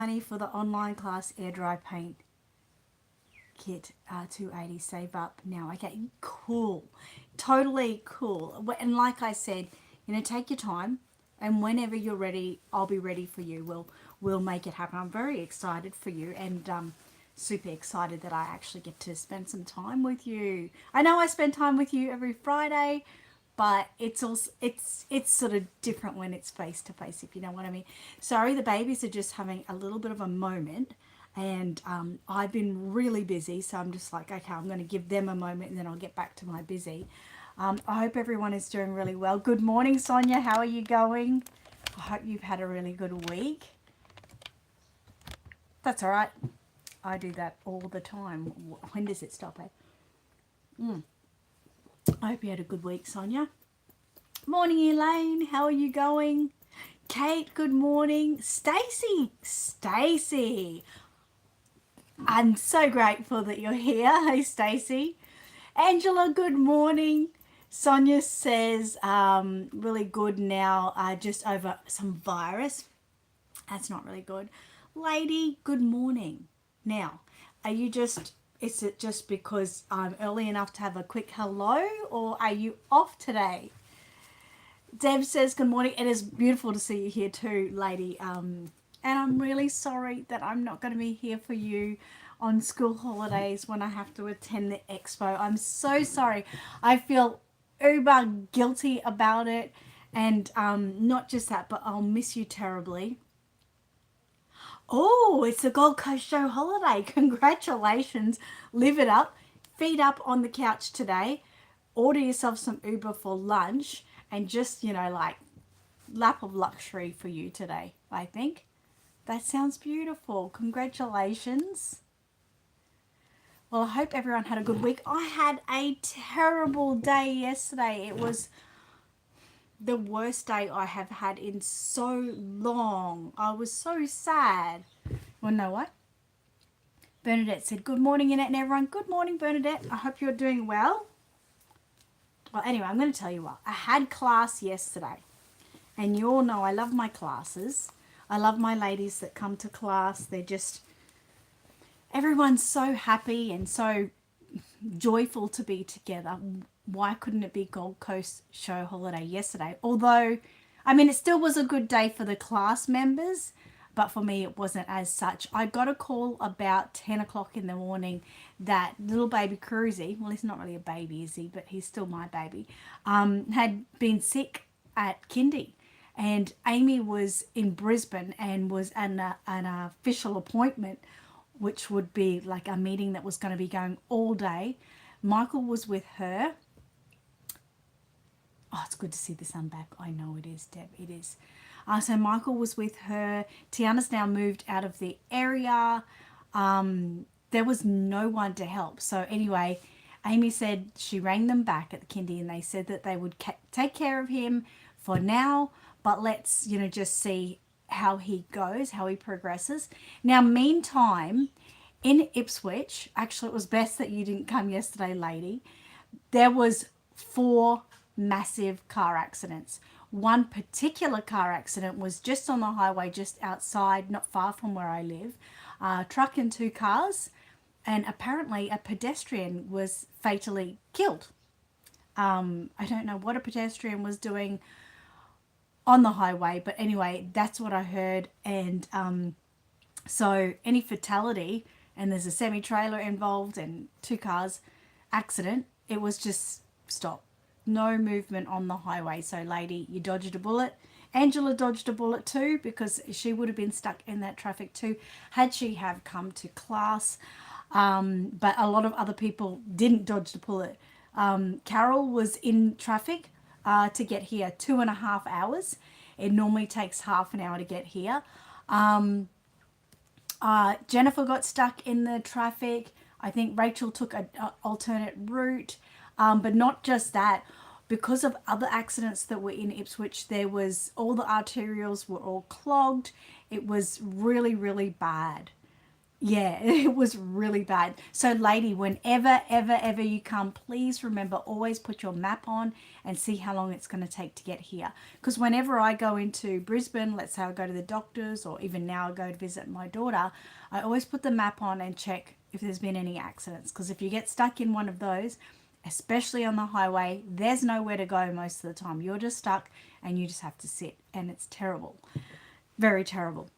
money for the online class air dry paint kit, 280. Save up now. Okay, cool, totally cool. And like I said, take your time, and whenever you're ready, I'll be ready for you. We'll make it happen. I'm very excited for you, and super excited that I actually get to spend some time with you. I know I spend time with you every Friday, but it's also it's sort of different when it's face to face, if you know what I mean. Sorry, the babies are just having a little bit of a moment, and I've been really busy, so I'm just like, okay, I'm going to give them a moment, and then I'll get back to my busy. I hope everyone is doing really well. Good morning, Sonia. How are you going? I hope you've had a really good week. That's all right. I do that all the time. When does it stop, I hope you had a good week, Sonia. Morning, Elaine. How are you going? Kate, good morning. Stacy. I'm so grateful that you're here. Hey, Stacy. Angela, good morning. Sonia says, really good now, just over some virus. That's not really good. Lady, good morning. Now, is it just because I'm early enough to have a quick hello, or are you off today? Deb says, good morning. It is beautiful to see you here too, lady. And I'm really sorry that I'm not going to be here for you on school holidays when I have to attend the expo. I'm so sorry. I feel uber guilty about it. And not just that, but I'll miss you terribly. Oh, it's the Gold Coast Show holiday. Congratulations. Live it up. Feet up on the couch today. Order yourself some Uber for lunch and just, like lap of luxury for you today, I think. That sounds beautiful. Congratulations. Well, I hope everyone had a good week. I had a terrible day yesterday. It was the worst day I have had in so long. I was so sad. Well, know what? Bernadette said, good morning, Annette and everyone. Good morning, Bernadette. I hope you're doing well. Well, anyway, I'm going to tell you what. I had class yesterday. And you all know I love my classes. I love my ladies that come to class. They're just, everyone's so happy and so joyful to be together. Why couldn't it be Gold Coast Show holiday yesterday? Although, it still was a good day for the class members, but for me it wasn't as such. I got a call about 10 o'clock in the morning that little baby Cruzy, well, he's not really a baby, is he? But he's still my baby, had been sick at kindy. And Amy was in Brisbane and was an official appointment, which would be like a meeting that was going to be going all day. Michael was with her. Oh, it's good to see the sun back. I know it is, Deb. It is. So Michael was with her. Tiana's now moved out of the area. There was no one to help. So anyway, Amy said she rang them back at the kindy and they said that they would take care of him for now, but let's, just see how he goes, how he progresses. Now, meantime, in Ipswich, actually it was best that you didn't come yesterday, lady, there was 4 massive car accidents. One particular car accident was just on the highway, just outside, not far from where I live. Truck and 2 cars, and apparently a pedestrian was fatally killed. I don't know what a pedestrian was doing on the highway, but anyway, that's what I heard. And so any fatality, and there's a semi-trailer involved and 2 cars accident, it was just stop. No movement on the highway. So lady, you dodged a bullet. Angela dodged a bullet too, because she would have been stuck in that traffic too had she have come to class. But a lot of other people didn't dodge the bullet. Carol was in traffic to get here 2.5 hours. It normally takes half an hour to get here. Jennifer got stuck in the traffic. I think Rachel took an alternate route. But not just that, because of other accidents that were in Ipswich, there was, all the arterials were all clogged. It was really, really bad. Yeah, it was really bad. So, lady, whenever, ever you come, please remember always put your map on and see how long it's going to take to get here. Because whenever I go into Brisbane, let's say I go to the doctors, or even now I go to visit my daughter, I always put the map on and check if there's been any accidents. Because if you get stuck in one of those, especially on the highway, there's nowhere to go most of the time. You're just stuck and you just have to sit, and it's terrible. Very terrible.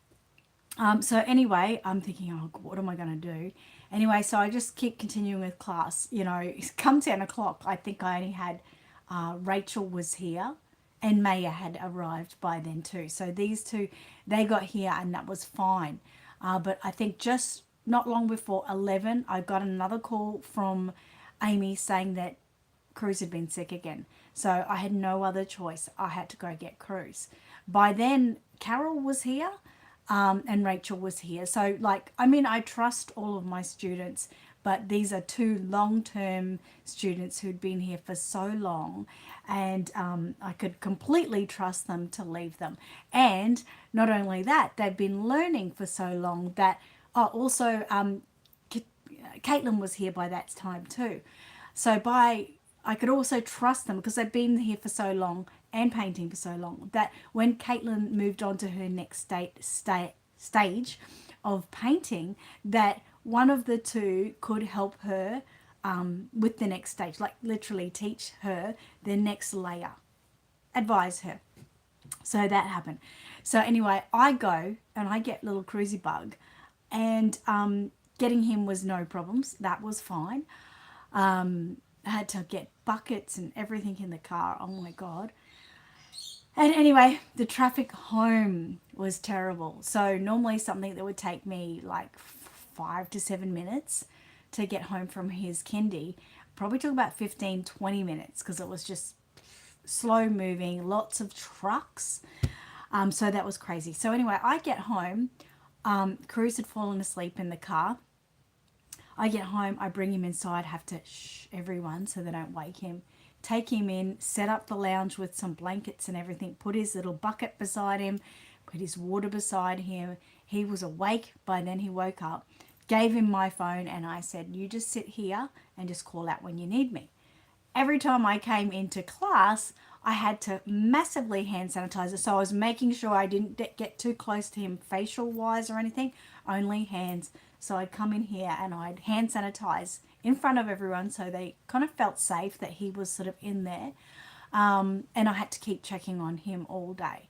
So anyway, I'm thinking, oh, what am I going to do? Anyway, so I just keep continuing with class. You know, it's come 10 o'clock. I think I only had Rachel was here and Maya had arrived by then too. So these two, they got here and that was fine. But I think just not long before 11, I got another call from Amy saying that Cruz had been sick again. So I had no other choice. I had to go get Cruz. By then, Carol was here, and Rachel was here. So, like, I mean, I trust all of my students, but these are two long term students who'd been here for so long, and I could completely trust them to leave them. And not only that, they've been learning for so long that, also, Caitlin was here by that time too. So I could also trust them because they've been here for so long and painting for so long that when Caitlin moved on to her next stage of painting, that one of the two could help her with the next stage, like literally teach her the next layer, advise her. So that happened. So anyway, I go and I get little Cruisy Bug, and getting him was no problems. That was fine. I had to get buckets and everything in the car. Oh my God. And anyway, the traffic home was terrible. So normally something that would take me like 5 to 7 minutes to get home from his kindy probably took about 15, 20 minutes because it was just slow moving, lots of trucks. So that was crazy. So anyway, I get home. Cruz had fallen asleep in the car. I get home, I bring him inside, have to shh everyone so they don't wake him. Take him in, set up the lounge with some blankets and everything, put his little bucket beside him, put his water beside him. He was awake by then, he woke up, gave him my phone, and I said, you just sit here and just call out when you need me. Every time I came into class, I had to massively hand sanitize it. So I was making sure I didn't get too close to him facial wise or anything, only hands. So I'd come in here and I'd hand sanitize in front of everyone so they kind of felt safe that he was sort of in there. And I had to keep checking on him all day.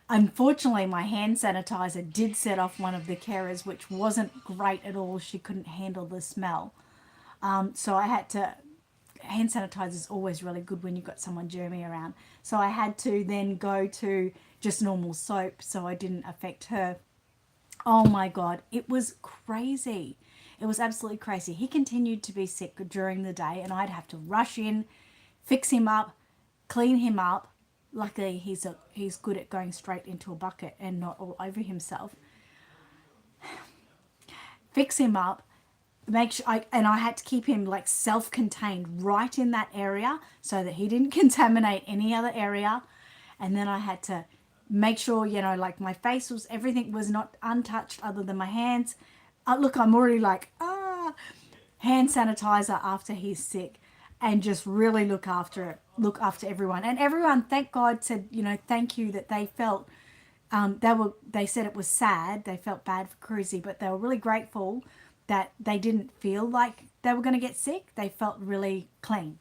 Unfortunately, my hand sanitizer did set off one of the carers, which wasn't great at all. She couldn't handle the smell. So I had to, hand sanitizer is always really good when you've got someone germy around. So I had to then go to just normal soap so I didn't affect her. Oh my God, it was crazy. It was absolutely crazy. He continued to be sick during the day and I'd have to rush in, fix him up, clean him up. Luckily, he's good at going straight into a bucket and not all over himself. Fix him up, make sure I had to keep him like self-contained right in that area so that he didn't contaminate any other area. And then I had to make sure, like my face was, everything was not untouched other than my hands. Look, I'm already like, hand sanitizer after he's sick, and just really look after everyone. And everyone, thank God, said, thank you, that they felt, they said it was sad. They felt bad for Cruzy, but they were really grateful that they didn't feel like they were going to get sick. They felt really clean.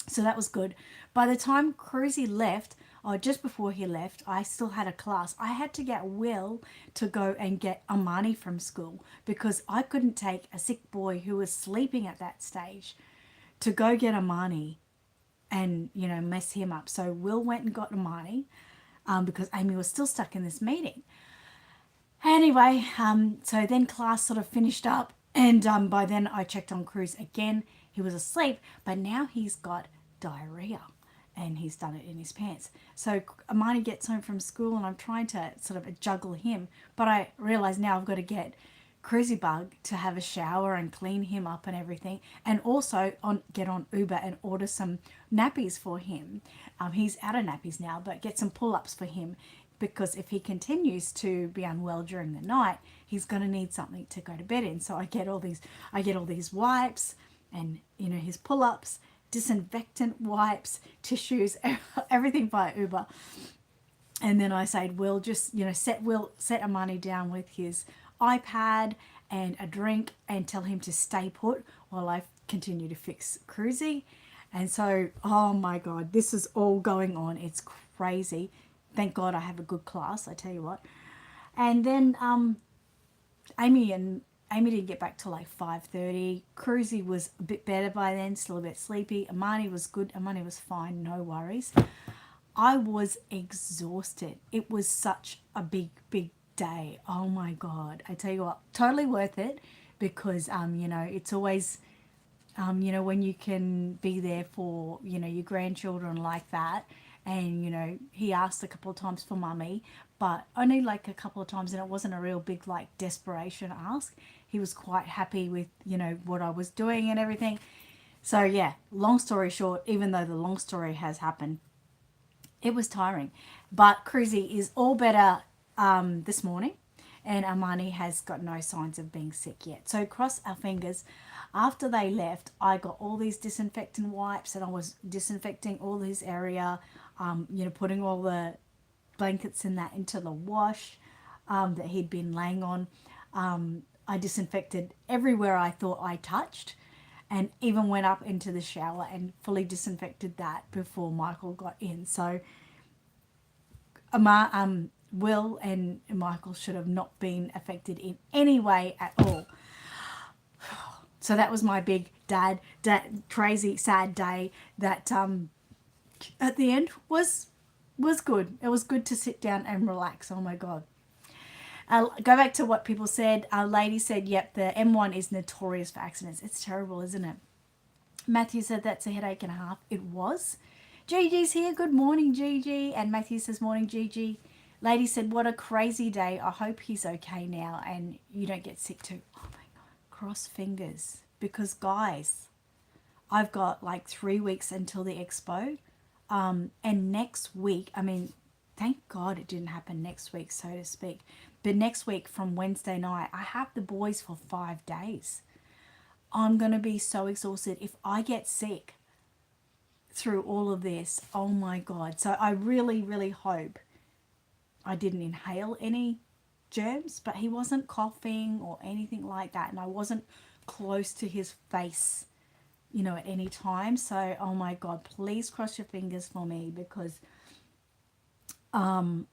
So that was good. By the time Cruzy left, or just before he left, I still had a class. I had to get Will to go and get Amani from school because I couldn't take a sick boy who was sleeping at that stage to go get Amani and, mess him up. So Will went and got Amani because Amy was still stuck in this meeting. Anyway, so then class sort of finished up, and by then I checked on Cruz again. He was asleep, but now he's got diarrhea and he's done it in his pants. So Amani gets home from school and I'm trying to sort of juggle him, but I realize now I've got to get Cruzy Bug to have a shower and clean him up and everything, and also get on Uber and order some nappies for him. He's out of nappies now, but get some pull-ups for him. because if he continues to be unwell during the night, he's going to need something to go to bed in. So I get all these wipes and, you know, his pull-ups, disinfectant wipes, tissues, everything by Uber. And then I said, Will, just, you know, set Amani down with his iPad and a drink and tell him to stay put while I continue to fix Cruzy. And so, oh my God, this is all going on. It's crazy. Thank God I have a good class, I tell you what. And then Amy didn't get back till like 5:30. Cruzy was a bit better by then, still a bit sleepy. Amani was good. Amani was fine, no worries. I was exhausted. It was such a big day. Oh my God. I tell you what, totally worth it because, you know, it's always, you know, when you can be there for, you know, your grandchildren like that. And, you know, he asked a couple of times for mummy, but only like a couple of times, and it wasn't a real big like desperation ask. He was quite happy with, you know, what I was doing and everything. So yeah, long story short, even though the long story has happened, it was tiring. But Cruzy is all better this morning, and Amani has got no signs of being sick yet. So cross our fingers. After they left, I got all these disinfectant wipes and I was disinfecting all his area, you know, putting all the blankets and that into the wash that he'd been laying on. I disinfected everywhere I thought I touched, and even went up into the shower and fully disinfected that before Michael got in. So Will and Michael should have not been affected in any way at all. So that was my big dad crazy sad day that at the end was good. It was good to sit down and relax. Oh my God. Go back to what people said. A lady said, yep, the M1 is notorious for accidents. It's terrible, isn't it? Matthew said that's a headache and a half. It was. Gigi's here. Good morning, Gigi. And Matthew says, morning, Gigi. Lady said, what a crazy day. I hope he's okay now and you don't get sick too. Oh my God. Cross fingers. Because, guys, I've got like 3 weeks until the expo. And next week, I mean, thank God it didn't happen next week, so to speak. But next week from Wednesday night, I have the boys for 5 days. I'm going to be so exhausted. If I get sick through all of this, oh my God. So I really, really hope I didn't inhale any germs, but he wasn't coughing or anything like that. And I wasn't close to his face, you know, at any time. So, oh my God, please cross your fingers for me because I'm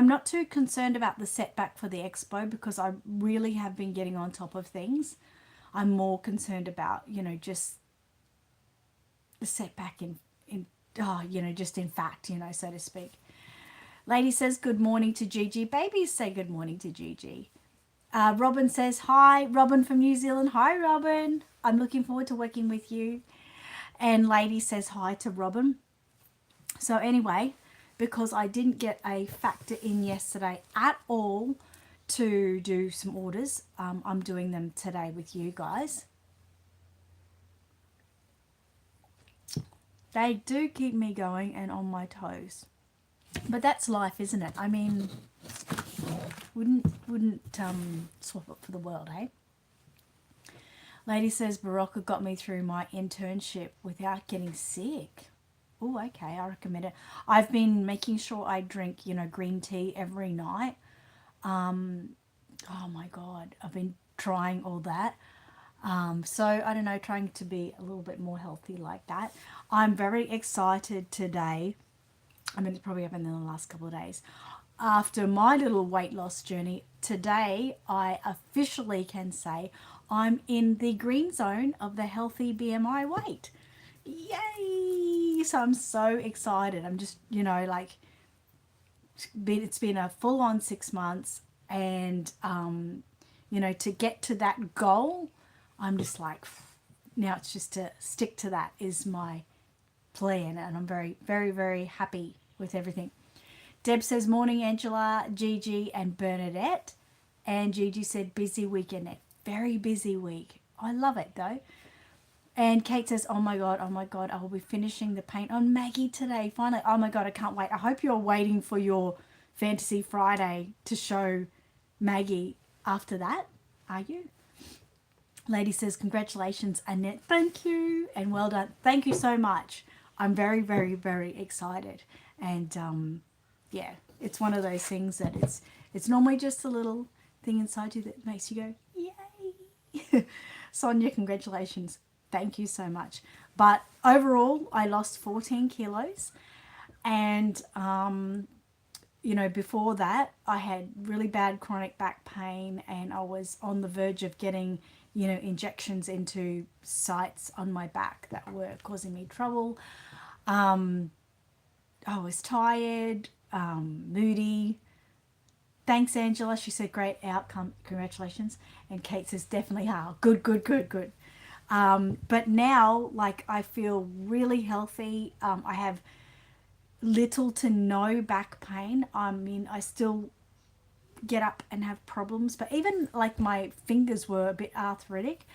not too concerned about the setback for the expo because I really have been getting on top of things. I'm more concerned about, you know, just the setback in you know, just in fact, you know, so to speak. Lady says good morning to Gigi. Babies say good morning to Gigi. Robin says hi. Robin from New Zealand. Hi, Robin. I'm looking forward to working with you. And Lady says hi to Robin. So anyway, because I didn't get a factor in yesterday at all to do some orders, I'm doing them today with you guys. They do keep me going and on my toes. But that's life, isn't it? I mean, wouldn't swap it for the world, hey? Lady says Barocca got me through my internship without getting sick. Oh, okay, I recommend it. I've been making sure I drink, you know, green tea every night. Oh my God, I've been trying all that. So I don't know, trying to be a little bit more healthy like that. I'm very excited today. I mean, it's probably happened in the last couple of days. After my little weight loss journey, today I officially can say I'm in the green zone of the healthy BMI weight. Yay! So I'm so excited. I'm just, you know, like, it's been a full-on 6 months and, you know, to get to that goal, I'm just like, now it's just to stick to that is my plan, and I'm very, very, very happy with everything. Deb says, morning, Angela, Gigi, and Bernadette. And Gigi said, busy week, Annette. Very busy week. I love it, though. And Kate says, oh my God, I will be finishing the paint on Maggie today. Finally, oh my God, I can't wait. I hope you're waiting for your Fantasy Friday to show Maggie after that, are you? Lady says, congratulations, Annette. Thank you. And well done. Thank you so much. I'm very, very, very excited. And yeah, it's one of those things that it's normally just a little thing inside you that makes you go, yay. Sonia, congratulations. Thank you so much. But overall, I lost 14 kilos. And, you know, before that, I had really bad chronic back pain and I was on the verge of getting, you know, injections into sites on my back that were causing me trouble. I was tired, moody. Thanks, Angela. She said, great outcome. Congratulations. And Kate says, definitely how. Good, good, good, good. But now, like, I feel really healthy. I have little to no back pain. I mean, I still get up and have problems, but even like my fingers were a bit arthritic.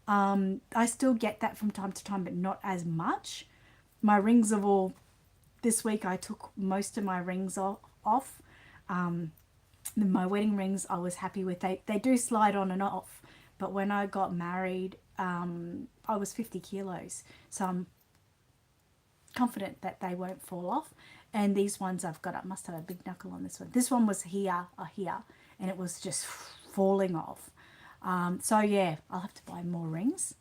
I still get that from time to time, but not as much. My rings are all, this week I took most of my rings off. My wedding rings I was happy with. They do slide on and off, but when I got married, I was 50 kilos. So I'm confident that they won't fall off. And these ones I've got, I must have a big knuckle on this one. This one was here, and it was just falling off. So yeah, I'll have to buy more rings.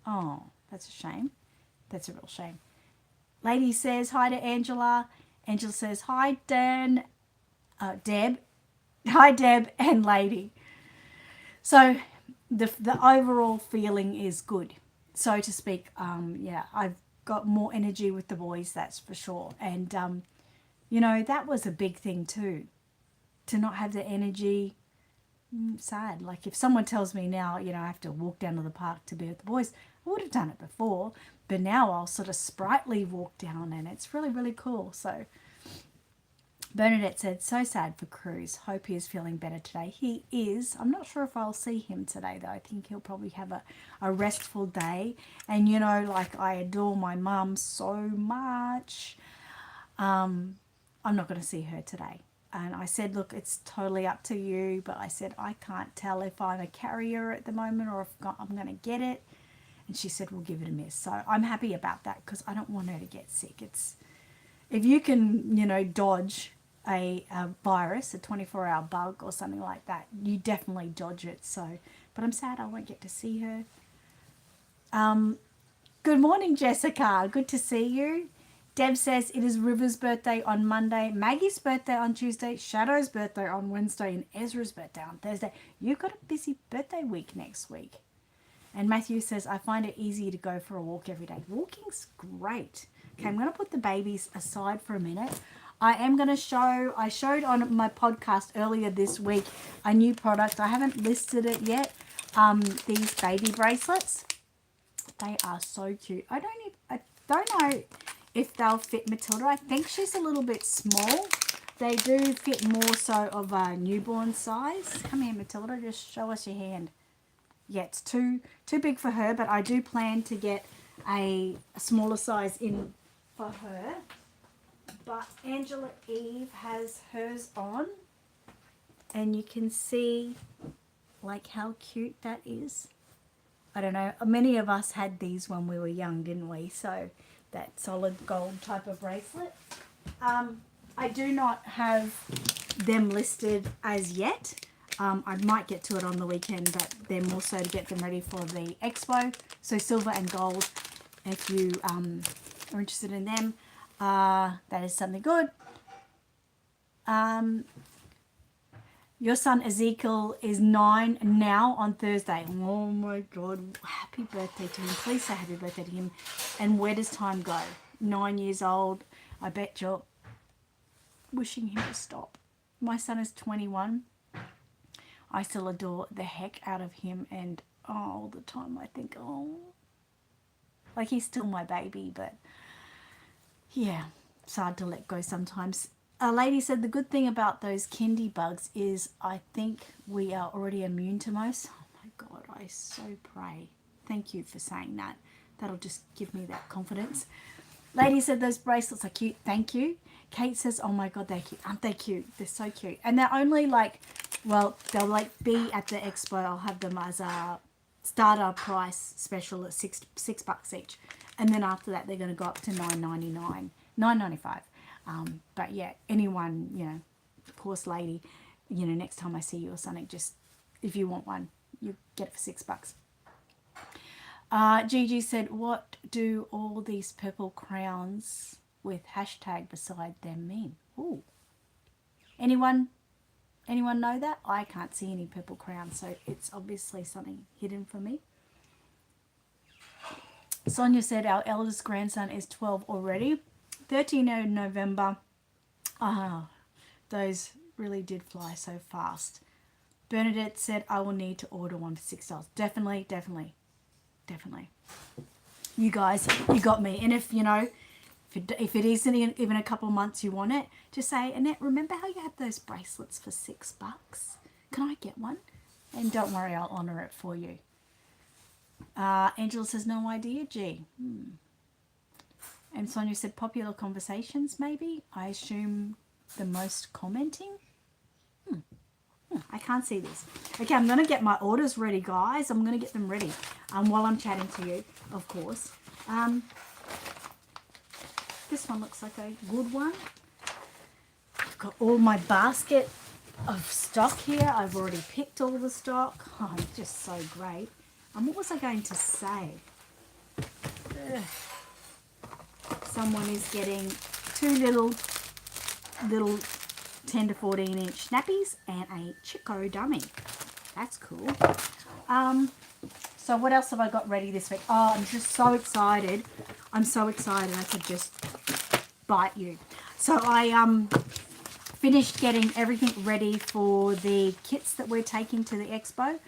Oh, that's a shame. That's a real shame. Lady says hi to Angela. Angela says hi, Dan, Deb. Hi, Deb and Lady. So the overall feeling is good, so to speak. Yeah, I've got more energy with the boys, that's for sure. And you know, that was a big thing too, to not have the energy. Sad. Like if someone tells me now, you know, I have to walk down to the park to be with the boys, I would have done it before, but now I'll sort of sprightly walk down and it's really, really cool. So Bernadette said, so sad for Cruz. Hope he is feeling better today. He is. I'm not sure if I'll see him today, though. I think he'll probably have a restful day. And, you know, like I adore my mum so much. I'm not going to see her today. And I said, look, it's totally up to you. But I said, I can't tell if I'm a carrier at the moment or if I'm going to get it. And she said, we'll give it a miss. So I'm happy about that because I don't want her to get sick. It's, if you can, you know, dodge a virus, a 24-hour bug or something like that, you definitely dodge it. So, but I'm sad I won't get to see her. Good morning, Jessica. Good to see you. Deb says it is River's birthday on Monday, Maggie's birthday on Tuesday, Shadow's birthday on Wednesday, and Ezra's birthday on Thursday. You've got a busy birthday week next week. And Matthew says, I find it easy to go for a walk every day. Walking's great. Okay, I'm going to put the babies aside for a minute. I showed on my podcast earlier this week a new product. I haven't listed it yet. These baby bracelets. They are so cute. I don't know if they'll fit Matilda. I think she's a little bit small. They do fit more so of a newborn size. Come here, Matilda. Just show us your hand. Yeah, it's too big for her, but I do plan to get a smaller size in for her. But Angela Eve has hers on, and you can see like how cute that is. I don't know, many of us had these when we were young, didn't we? So that solid gold type of bracelet. I do not have them listed as yet. I might get to it on the weekend, but they're more so to get them ready for the expo. So silver and gold, if you are interested in them. That is something good. Your son Ezekiel is 9 now on Thursday. Oh my God. Happy birthday to him. Please say happy birthday to him. And where does time go? 9 years old. I bet you're wishing him to stop. My son is 21. I still adore the heck out of him. And all the time I think, oh, like he's still my baby, but yeah, it's hard to let go sometimes. A lady said the good thing about those kindy bugs is I think we are already immune to most. Oh my God, I so pray. Thank you for saying that. That'll just give me that confidence. Lady said those bracelets are cute. Thank you. Kate says, oh my God, they're cute. Aren't they cute? They're so cute. And they're only like, well, they'll like be at the expo. I'll have them as a starter price special at $6 each. And then after that, they're going to go up to $9.99, $9.95. But yeah, anyone, you know, of course, lady, you know, next time I see you or something, just if you want one, you get it for $6. Gigi said, what do all these purple crowns with hashtag beside them mean? Ooh. Anyone know that? I can't see any purple crowns, so it's obviously something hidden from me. Sonia said our eldest grandson is 12 already. 13 in November. Those really did fly so fast. Bernadette said I will need to order one for $6. Definitely. You guys, you got me. And if, you know, if it isn't even a couple of months you want it, just say, Annette, remember how you had those bracelets for $6? Can I get one? And don't worry, I'll honour it for you. Angela says, no idea, G. And Sonia said, popular conversations, maybe? I assume the most commenting? I can't see this. Okay, I'm going to get my orders ready, guys. I'm going to get them ready while I'm chatting to you, of course. This one looks like a good one. I've got all my basket of stock here. I've already picked all the stock. Oh, it's just so great. What was I going to say? Someone is getting two little 10 to 14 inch snappies and a Chico dummy. That's cool. So what else have I got ready this week? Oh, I'm just so excited. I'm so excited I could just bite you. So I finished getting everything ready for the kits that we're taking to the expo.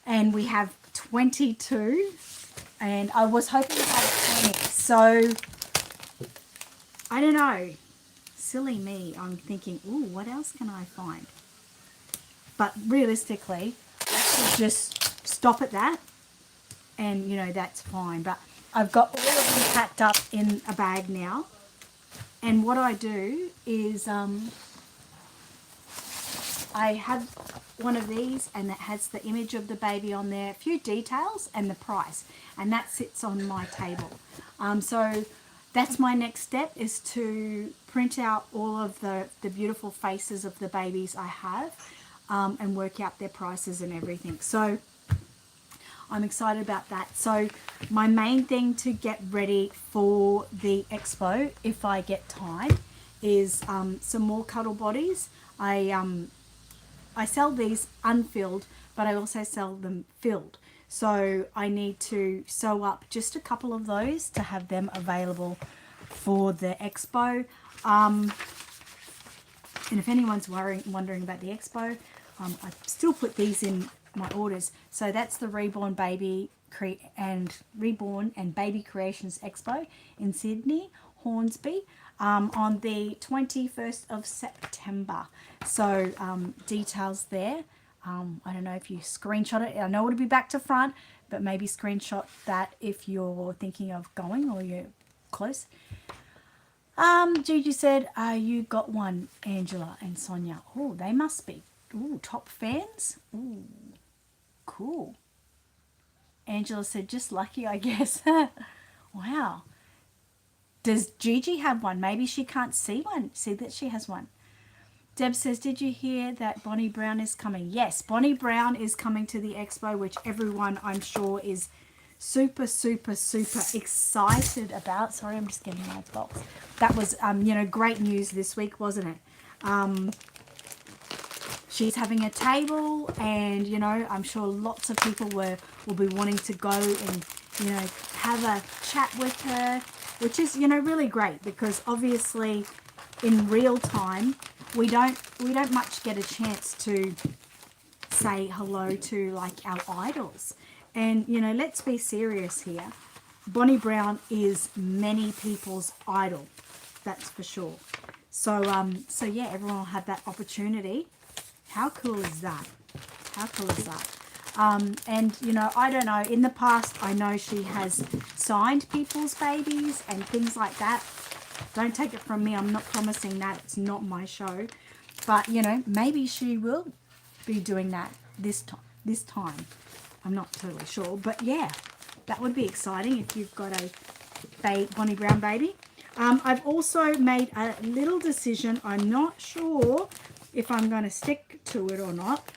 And we have 22. And I was hoping to have 20. So, I don't know. Silly me. I'm thinking, ooh, what else can I find? But realistically, I should just stop at that. And, you know, that's fine. But I've got all of them packed up in a bag now. And what I do is I have one of these and that has the image of the baby on there, a few details and the price. And that sits on my table. So that's my next step, is to print out all of the beautiful faces of the babies I have and work out their prices and everything. So I'm excited about that. So my main thing to get ready for the expo, if I get time, is some more cuddle bodies. I sell these unfilled, but I also sell them filled. So I need to sew up just a couple of those to have them available for the expo. And if anyone's wondering about the expo, I still put these in my orders. So that's the Reborn and Baby Creations Expo in Sydney, Hornsby, on the 21st of September. So details there. I don't know if you screenshot it. I know it'll be back to front, but maybe screenshot that if you're thinking of going or you're close. Gigi said, you got one, Angela and Sonia. Oh, they must be. Ooh, top fans. Ooh, cool. Angela said, just lucky, I guess. Wow. Does Gigi have one? Maybe she can't see one. See that she has one. Deb says, did you hear that Bonnie Brown is coming? Yes, Bonnie Brown is coming to the expo, which everyone, I'm sure, is super, super, super excited about. Sorry, I'm just getting my box. That was, you know, great news this week, wasn't it? She's having a table, and, you know, I'm sure lots of people will be wanting to go and, you know, have a chat with her, which is, you know, really great, because obviously in real time we don't much get a chance to say hello to like our idols. And, you know, let's be serious here. Bonnie Brown is many people's idol, that's for sure. So so yeah, everyone will have that opportunity. How cool is that? How cool is that? And, you know, I don't know. In the past, I know she has signed people's babies and things like that. Don't take it from me. I'm not promising that. It's not my show. But, you know, maybe she will be doing that this time. I'm not totally sure. But, yeah, that would be exciting if you've got a Bonnie Brown baby. I've also made a little decision. I'm not sure if I'm going to stick to it or not.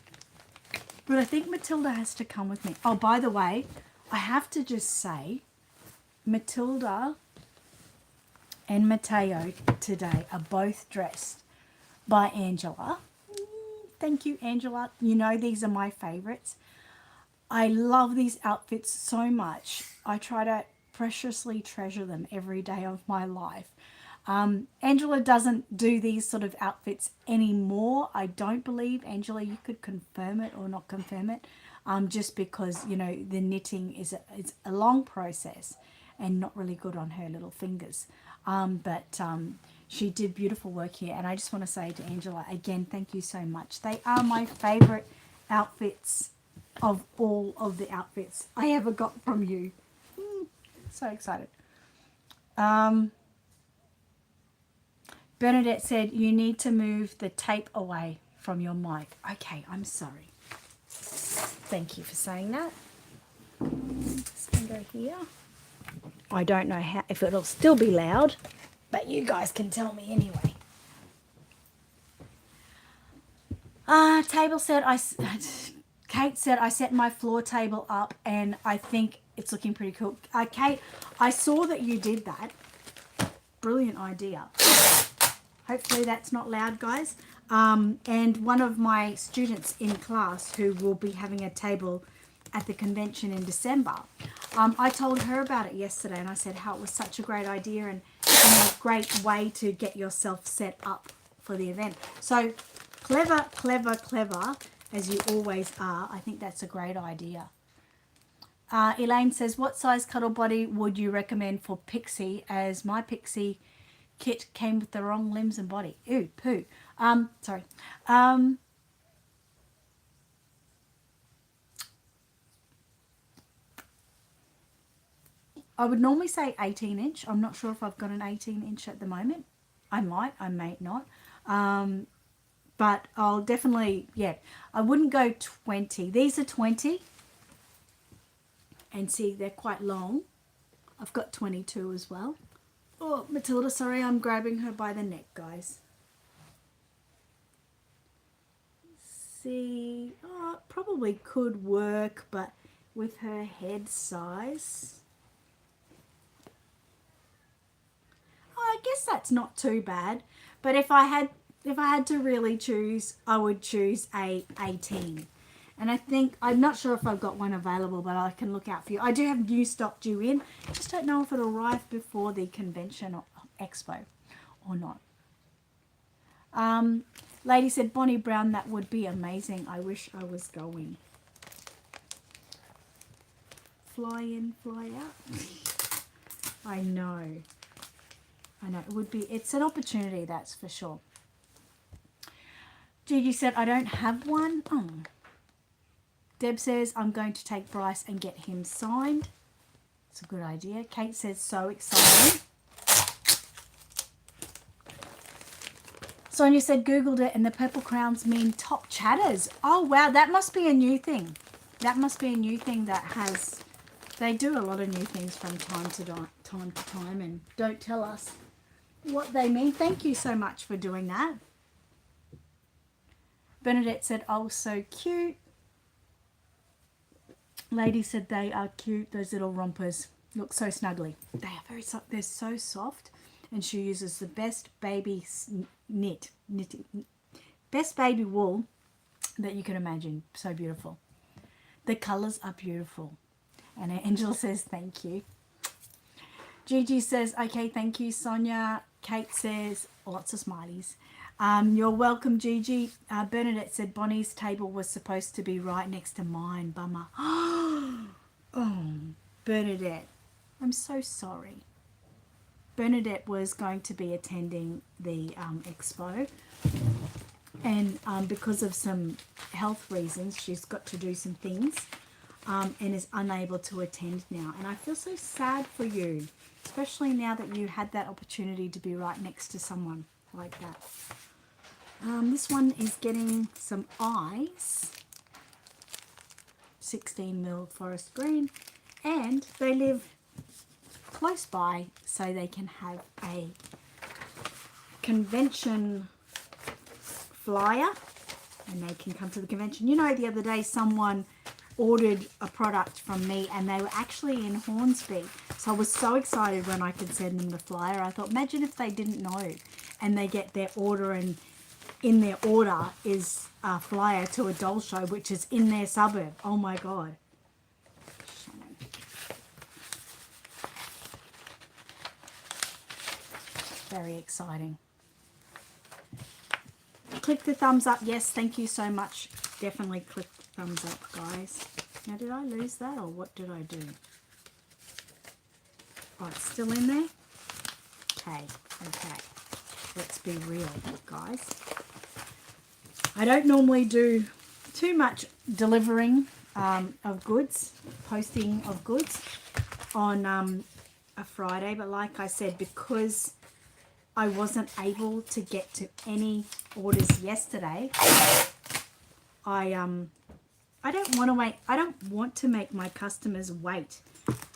But I think Matilda has to come with me. Oh, by the way, I have to just say, Matilda and Mateo today are both dressed by Angela. Thank you, Angela. You know these are my favorites. I love these outfits so much. I try to preciously treasure them every day of my life. Angela doesn't do these sort of outfits anymore. I don't believe. Angela, you could confirm it or not confirm it, just because, you know, the knitting is a long process and not really good on her little fingers. But she did beautiful work here. And I just want to say to Angela, again, thank you so much. They are my favorite outfits of all of the outfits I ever got from you. So excited. Bernadette said, you need to move the tape away from your mic. Okay, I'm sorry. Thank you for saying that. Just going to go here. I don't know if it'll still be loud, but you guys can tell me anyway. Table said, Kate said, I set my floor table up and I think it's looking pretty cool. Kate, I saw that you did that. Brilliant idea. Hopefully that's not loud, guys. And one of my students in class who will be having a table at the convention in December, I told her about it yesterday and I said how it was such a great idea and a great way to get yourself set up for the event. So clever, clever, clever, as you always are. I think that's a great idea. Elaine says, what size cuddle body would you recommend for Pixie, as my Pixie kit came with the wrong limbs and body? Ooh, poo. Sorry. I would normally say 18 inch. I'm not sure if I've got an 18 inch at the moment. I might, I may not. But I'll definitely, yeah, I wouldn't go 20. These are 20. And see, they're quite long. I've got 22 as well. Oh, Matilda, sorry, I'm grabbing her by the neck, guys. See, oh, it probably could work, but with her head size. Oh, I guess that's not too bad. But if I had to really choose, I would choose a 18. And I think, I'm not sure if I've got one available, but I can look out for you. I do have new stock due in. Just don't know if it'll arrive before the convention or expo or not. Lady said, Bonnie Brown, that would be amazing. I wish I was going. Fly in, fly out. I know. It would be, it's an opportunity, that's for sure. Gigi said, I don't have one. Oh. Deb says, I'm going to take Bryce and get him signed. It's a good idea. Kate says, so exciting. Sonia said, Googled it and the purple crowns mean top chatters. Oh, wow, that must be a new thing. That must be a new thing that has, they do a lot of new things from time to time and don't tell us what they mean. Thank you so much for doing that. Bernadette said, oh, so cute. Lady said they are cute. Those little rompers look so snuggly. They are very soft. They're so soft. And she uses the best baby best baby wool that you can imagine. So beautiful. The colours are beautiful. And Angela says thank you. Gigi says, okay, thank you, Sonia. Kate says, lots of smileys. You're welcome, Gigi. Bernadette said Bonnie's table was supposed to be right next to mine. Bummer. Oh, Bernadette, I'm so sorry. Bernadette was going to be attending the expo And because of some health reasons, she's got to do some things and is unable to attend now. And I feel so sad for you, especially now that you had that opportunity to be right next to someone like that. This one is getting some eyes, 16mm forest green, and they live close by so they can have a convention flyer and they can come to the convention. You know, the other day someone ordered a product from me and they were actually in Hornsby. So I was so excited when I could send them the flyer. I thought, imagine if they didn't know and they get their order, and in their order is a flyer to a doll show, which is in their suburb. Oh my God. Very exciting. Click the thumbs up. Yes, thank you so much. Definitely click the thumbs up, guys. Now, did I lose that or what did I do? Oh, it's still in there? Okay. Let's be real, guys. I don't normally do too much delivering of goods, posting of goods on a Friday, but like I said, because I wasn't able to get to any orders yesterday, I don't want to wait. I don't want to make my customers wait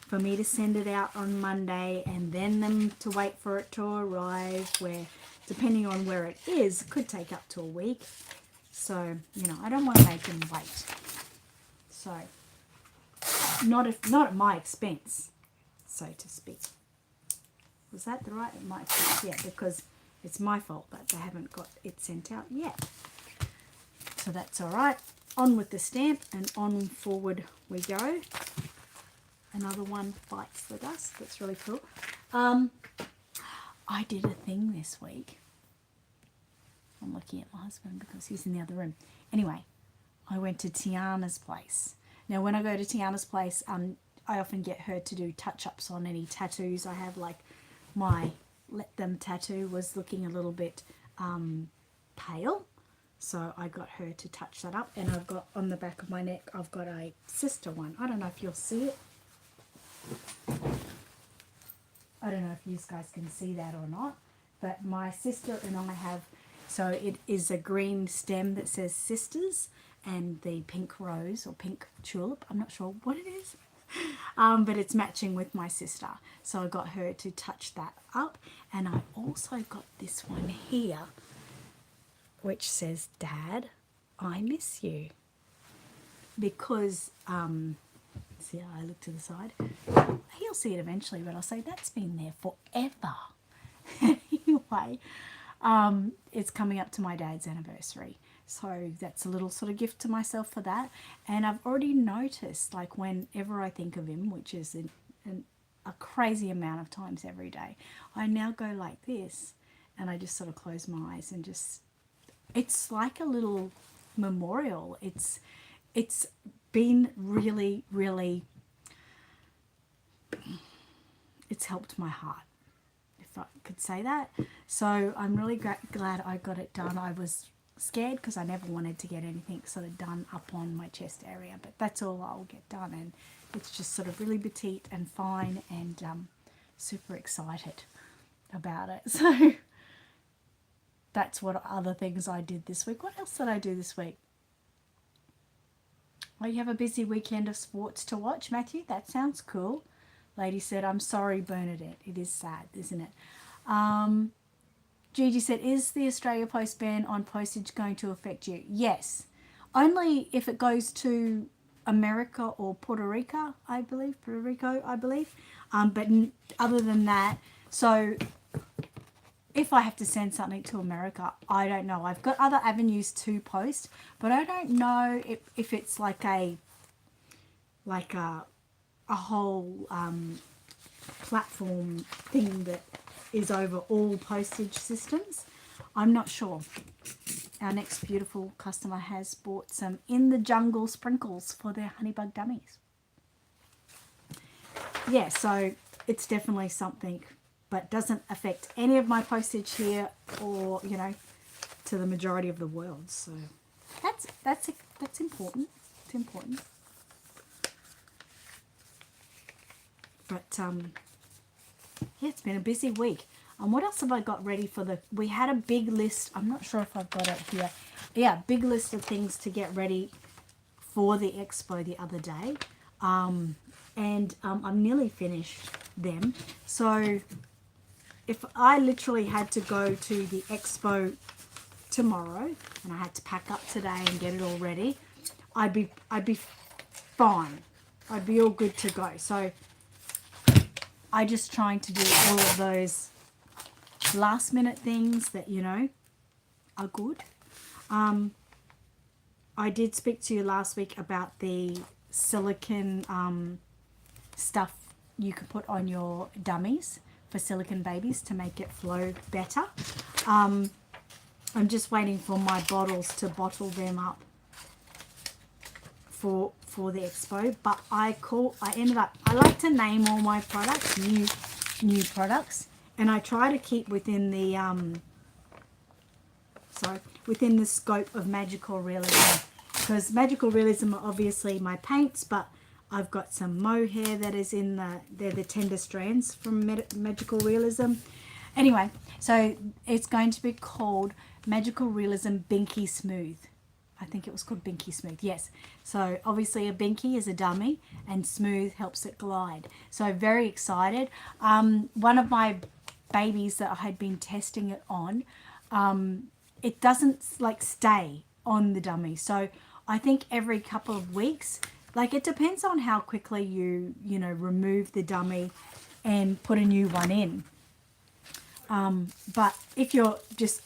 for me to send it out on Monday and then them to wait for it to arrive, where depending on where it is, it could take up to a week. So, you know, I don't want to make them wait. So, not at my expense, so to speak. Was that the right? It might be, yeah, because it's my fault that they haven't got it sent out yet. So that's all right. On with the stamp and on forward we go. Another one bites the dust. That's really cool. I did a thing this week. I'm looking at my husband because he's in the other room. Anyway, I went to Tiana's place. Now, when I go to Tiana's place, I often get her to do touch-ups on any tattoos I have. Like my Let Them tattoo was looking a little bit pale. So I got her to touch that up. And I've got on the back of my neck, I've got a sister one. I don't know if you'll see it. I don't know if you guys can see that or not. But my sister and I have... So it is a green stem that says Sisters and the pink rose or pink tulip. I'm not sure what it is. But it's matching with my sister. So I got her to touch that up. And I also got this one here, which says, Dad, I miss you. Because, see how I look to the side? He'll see it eventually, but I'll say, that's been there forever. Anyway, it's coming up to my dad's anniversary. So that's a little sort of gift to myself for that. And I've already noticed, like, whenever I think of him, which is a crazy amount of times every day, I now go like this and I just sort of close my eyes and just, it's like a little memorial. It's been really, really, it's helped my heart, if I could say that. So I'm really glad I got it done. I was scared because I never wanted to get anything sort of done up on my chest area, but that's all I'll get done, and it's just sort of really petite and fine, and super excited about it. So that's what other things I did this week. What else did I do this week? Oh, you have a busy weekend of sports to watch, Matthew? That sounds cool. Lady said, I'm sorry, Bernadette. It is sad, isn't it? Gigi said, is the Australia Post ban on postage going to affect you? Yes. Only if it goes to America or Puerto Rico, I believe. But other than that, so if I have to send something to America, I don't know. I've got other avenues to post, but I don't know if it's like a whole platform thing that is over all postage systems. I'm not sure. Our next beautiful customer has bought some In the Jungle sprinkles for their honeybug dummies. Yeah, so it's definitely something, but doesn't affect any of my postage here, or, you know, to the majority of the world. So that's important. It's important. But yeah, it's been a busy week. And what else have I got ready for we had a big list. I'm not sure if I've got it here. Yeah, big list of things to get ready for the expo the other day. And I'm nearly finished them. So if I literally had to go to the expo tomorrow and I had to pack up today and get it all ready, I'd be fine. I'd be all good to go. So I just trying to do all of those last minute things that, you know, are good. I did speak to you last week about the silicone stuff you could put on your dummies for silicone babies to make it flow better. I'm just waiting for my bottles to bottle them up for the expo, but I like to name all my products new products, and I try to keep within the within the scope of magical realism, because magical realism are obviously my paints, but I've got some mohair that is in they're the tender strands from magical realism. Anyway, so it's going to be called Magical Realism Binky Smooth. I think it was called Binky Smooth, yes. So obviously a binky is a dummy and smooth helps it glide. So very excited. One of my babies that I had been testing it on, it doesn't like stay on the dummy. So I think every couple of weeks, like it depends on how quickly you remove the dummy and put a new one in. But if you're just,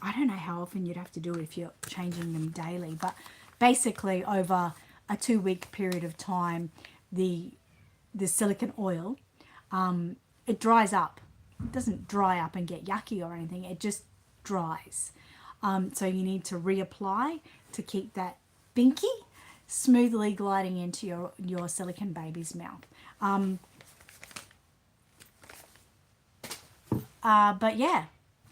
I don't know how often you'd have to do it if you're changing them daily, but basically over a 2-week period of time, the silicone oil, it dries up. It doesn't dry up and get yucky or anything. It just dries. So you need to reapply to keep that binky smoothly gliding into your silicone baby's mouth. But yeah,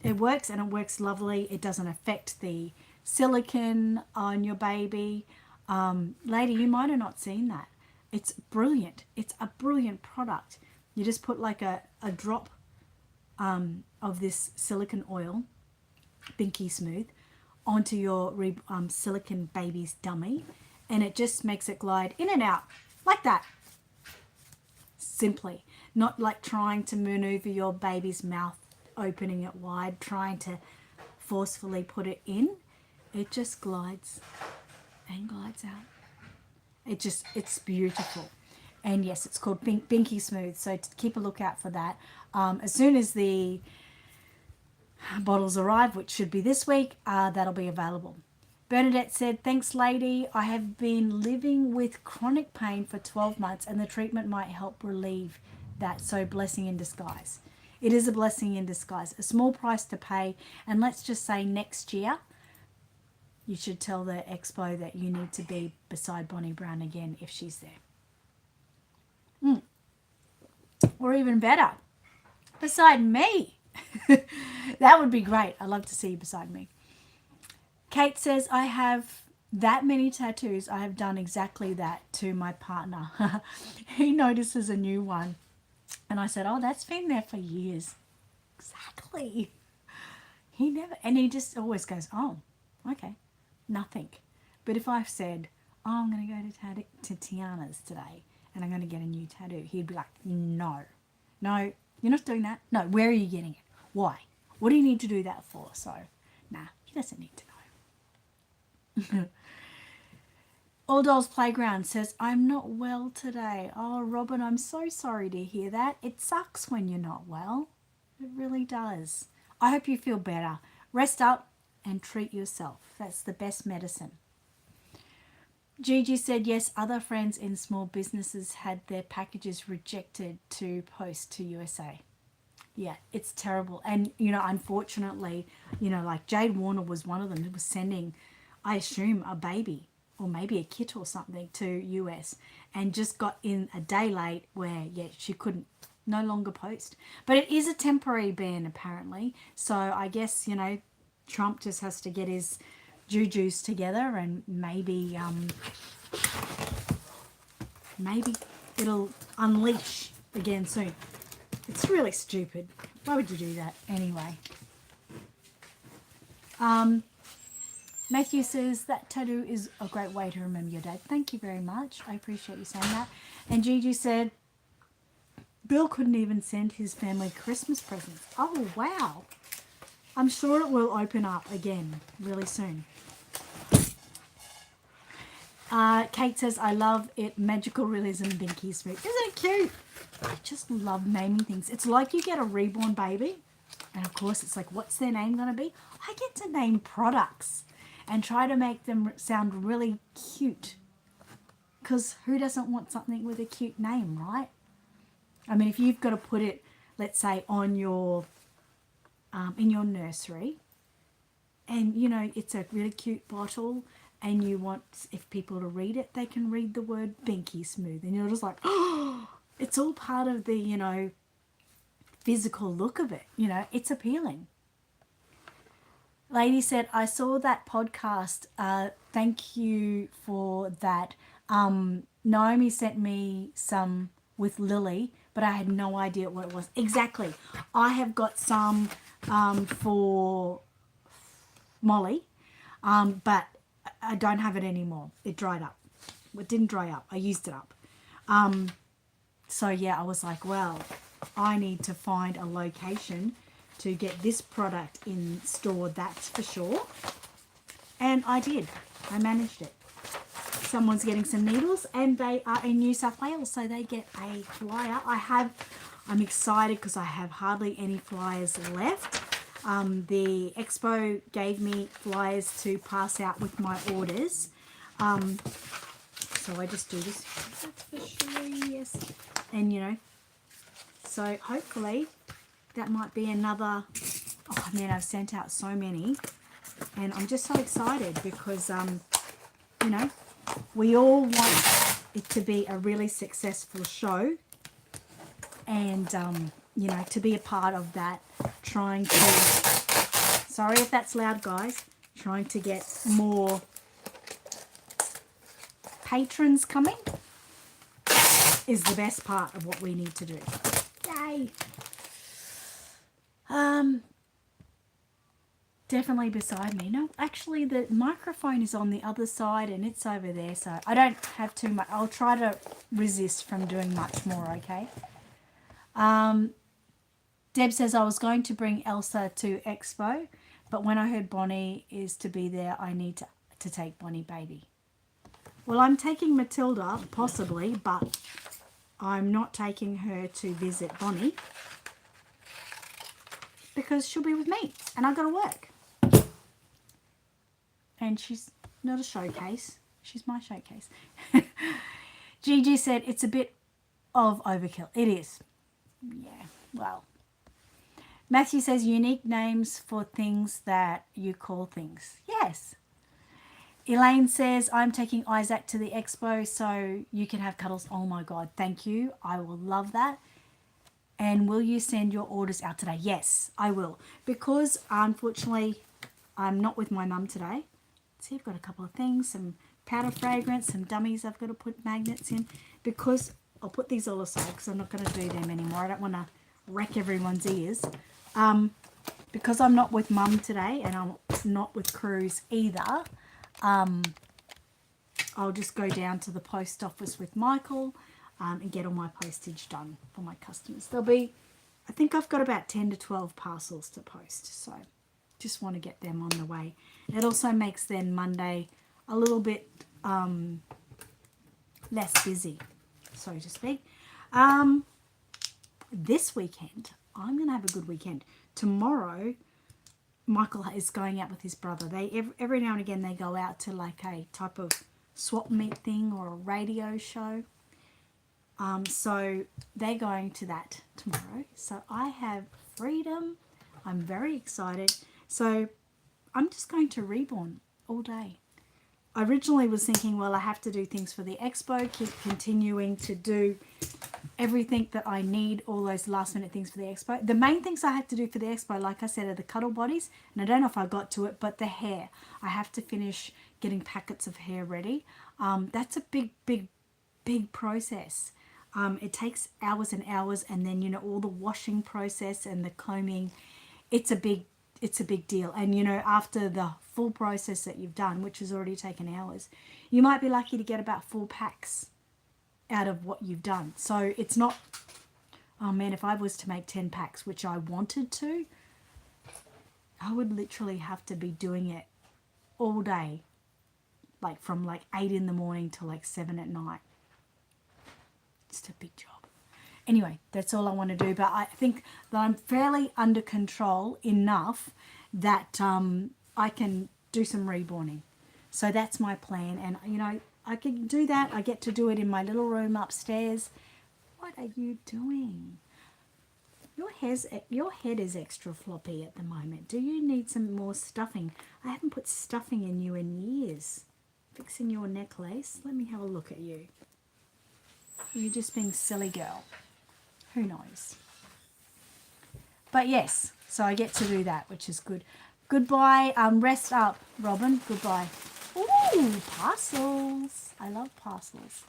it works, and it works lovely. It doesn't affect the silicone on your baby. Lady, you might have not seen that. It's brilliant. It's a brilliant product. You just put like a drop of this silicone oil, Binky Smooth, onto your silicone baby's dummy, and it just makes it glide in and out like that. Simply. Not like trying to maneuver your baby's mouth, opening it wide, trying to forcefully put it in. It just glides and glides out. It's beautiful. And yes, it's called Binky Smooth, so to keep a lookout for that. As soon as the bottles arrive, which should be this week, that'll be available. Bernadette said, thanks lady, I have been living with chronic pain for 12 months and the treatment might help relieve that, so blessing in disguise. It is a blessing in disguise, a small price to pay, and let's just say next year you should tell the expo that you need to be beside Bonnie Brown again if she's there. Or even better, beside me. That would be great. I'd love to see you beside me. Kate says, I have that many tattoos. I have done exactly that to my partner. He notices a new one. And I said, oh, that's been there for years. Exactly. He just always goes, oh, okay, nothing. But if I've said, oh, I'm going to go to Tiana's today and I'm going to get a new tattoo, he'd be like, no, you're not doing that. No, where are you getting it? Why? What do you need to do that for? So, nah, he doesn't need to know. All Dolls Playground says, I'm not well today. Oh, Robin, I'm so sorry to hear that. It sucks when you're not well. It really does. I hope you feel better. Rest up and treat yourself. That's the best medicine. Gigi said, yes, other friends in small businesses had their packages rejected to post to USA. Yeah, it's terrible. And, unfortunately, like Jade Warner was one of them who was sending, I assume, a baby or maybe a kit or something to US and just got in a day late where, yeah, she couldn't no longer post. But it is a temporary ban apparently. So I guess, Trump just has to get his jujus together, and maybe it'll unleash again soon. It's really stupid. Why would you do that anyway? Matthew says that tattoo is a great way to remember your dad. Thank you very much. I appreciate you saying that. And Gigi said Bill couldn't even send his family Christmas presents. Oh, wow. I'm sure it will open up again really soon. Kate says, I love it. Magical realism, Binky Smooth. Isn't it cute? I just love naming things. It's like you get a reborn baby, and of course it's like, what's their name going to be? I get to name products and try to make them sound really cute. Because who doesn't want something with a cute name, right? I mean, if you've got to put it, let's say, on your, in your nursery, and, it's a really cute bottle, and you want, if people to read it, they can read the word Binky Smooth. And you're just like, oh, it's all part of the, physical look of it. It's appealing. Lady said, I saw that podcast. Thank you for that. Naomi sent me some with Lily, but I had no idea what it was. Exactly. I have got some for Molly, but I don't have it anymore. It dried up. It didn't dry up. I used it up. So yeah, I was like, well, I need to find a location to get this product in store, that's for sure. And I did. I managed it. Someone's getting some needles, and they are in New South Wales, so they get a flyer. I'm excited because I have hardly any flyers left. The expo gave me flyers to pass out with my orders. So I just do this. That's for sure, yes. And, so hopefully that might be another. Oh, man, I've sent out so many. And I'm just so excited because, we all want it to be a really successful show. And, to be a part of that, trying to, sorry if that's loud, guys, trying to get more patrons coming is the best part of what we need to do. Yay! Definitely beside me. No, actually the microphone is on the other side and it's over there, so I don't have too much. I'll try to resist from doing much more, okay? Deb says, I was going to bring Elsa to Expo, but when I heard Bonnie is to be there, I need to take Bonnie baby. Well, I'm taking Matilda, possibly, but I'm not taking her to visit Bonnie because she'll be with me and I've got to work. And she's not a showcase. She's my showcase. Gigi said, it's a bit of overkill. It is. Yeah, well. Matthew says, unique names for things that you call things. Yes. Elaine says, I'm taking Isaac to the expo so you can have cuddles. Oh my God, thank you. I will love that. And will you send your orders out today? Yes, I will. Because unfortunately, I'm not with my mum today. See, I've got a couple of things, some powder fragrance, some dummies I've got to put magnets in. Because I'll put these all aside because I'm not going to do them anymore. I don't want to wreck everyone's ears. Because I'm not with mum today and I'm not with Cruz either, I'll just go down to the post office with Michael and get all my postage done for my customers. There'll be, I think I've got about 10 to 12 parcels to post, so just want to get them on the way. It also makes then Monday a little bit less busy, so to speak. This weekend, I'm going to have a good weekend. Tomorrow, Michael is going out with his brother. They every now and again they go out to like a type of swap meet thing or a radio show. So they're going to that tomorrow. So I have freedom. I'm very excited. So I'm just going to Reborn all day. I originally was thinking, well, I have to do things for the expo, keep continuing to do everything that I need, all those last minute things for the expo. The main things I had to do for the expo, like I said, are the cuddle bodies, and I don't know if I got to it, but the hair. I have to finish getting packets of hair ready. That's a big process. It takes hours and hours, and then all the washing process and the combing. It's a big deal. And after the full process that you've done, which has already taken hours, you might be lucky to get about 4 packs out of what you've done. So it's not, oh man, if I was to make 10 packs, which I wanted to, I would literally have to be doing it all day, like from 8 in the morning till 7 at night. It's a big job. Anyway, that's all I want to do. But I think that I'm fairly under control enough that I can do some reborning. So that's my plan. And, I can do that. I get to do it in my little room upstairs. What are you doing? Your head is extra floppy at the moment. Do you need some more stuffing? I haven't put stuffing in you in years. Fixing your necklace. Let me have a look at you. You're just being silly girl. Who knows? But yes, so I get to do that, which is good. Goodbye. Rest up, Robin. Goodbye. Ooh, parcels. I love parcels.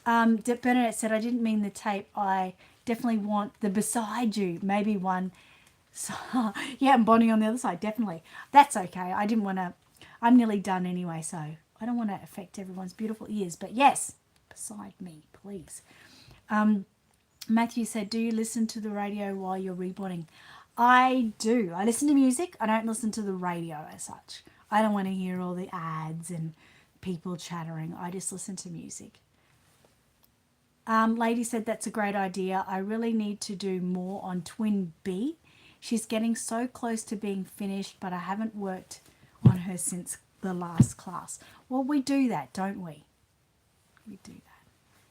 Bernadette said, I didn't mean the tape. I definitely want the beside you. Maybe one. So, yeah, and Bonnie on the other side. Definitely. That's okay. I didn't want to. I'm nearly done anyway, so I don't want to affect everyone's beautiful ears. But yes, beside me, please. Matthew said, do you listen to the radio while you're reborning? I do. I listen to music. I don't listen to the radio as such. I don't want to hear all the ads and people chattering. I just listen to music. Lady said, that's a great idea. I really need to do more on Twin B. She's getting so close to being finished, but I haven't worked on her since the last class. Well, we do that, don't we? We do that.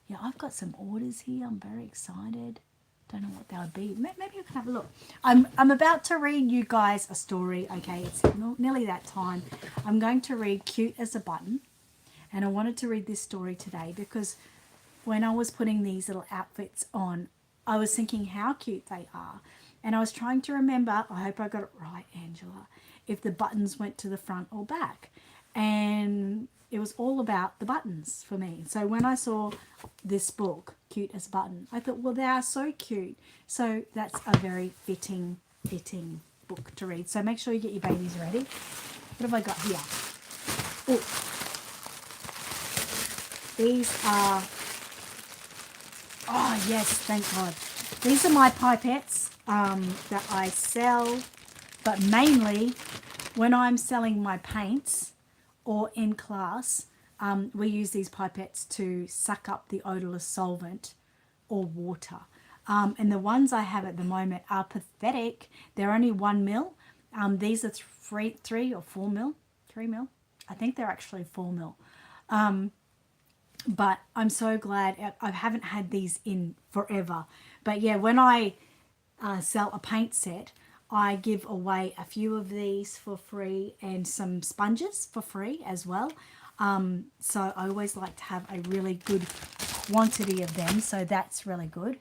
Yeah, I've got some orders here. I'm very excited. Don't know what they would be. Maybe you can have a look. I'm about to read you guys a story. Okay, it's nearly that time. I'm going to read Cute as a Button. And I wanted to read this story today because when I was putting these little outfits on, I was thinking how cute they are. And I was trying to remember, I hope I got it right, Angela, if the buttons went to the front or back. And it was all about the buttons for me. So when I saw this book, Cute as a Button, I thought, well, they are so cute. So that's a very fitting book to read. So make sure you get your babies ready. What have I got here? Oh, these are, oh yes, thank God. These are my pipettes that I sell, but mainly when I'm selling my paints or in class, we use these pipettes to suck up the odorless solvent or water. And the ones I have at the moment are pathetic. They're only 1 mil. These are 3 or 4 mil. 3 mil. I think they're actually 4 mil. But I'm so glad I haven't had these in forever. But yeah, when I sell a paint set, I give away a few of these for free and some sponges for free as well. So I always like to have a really good quantity of them. So that's really good.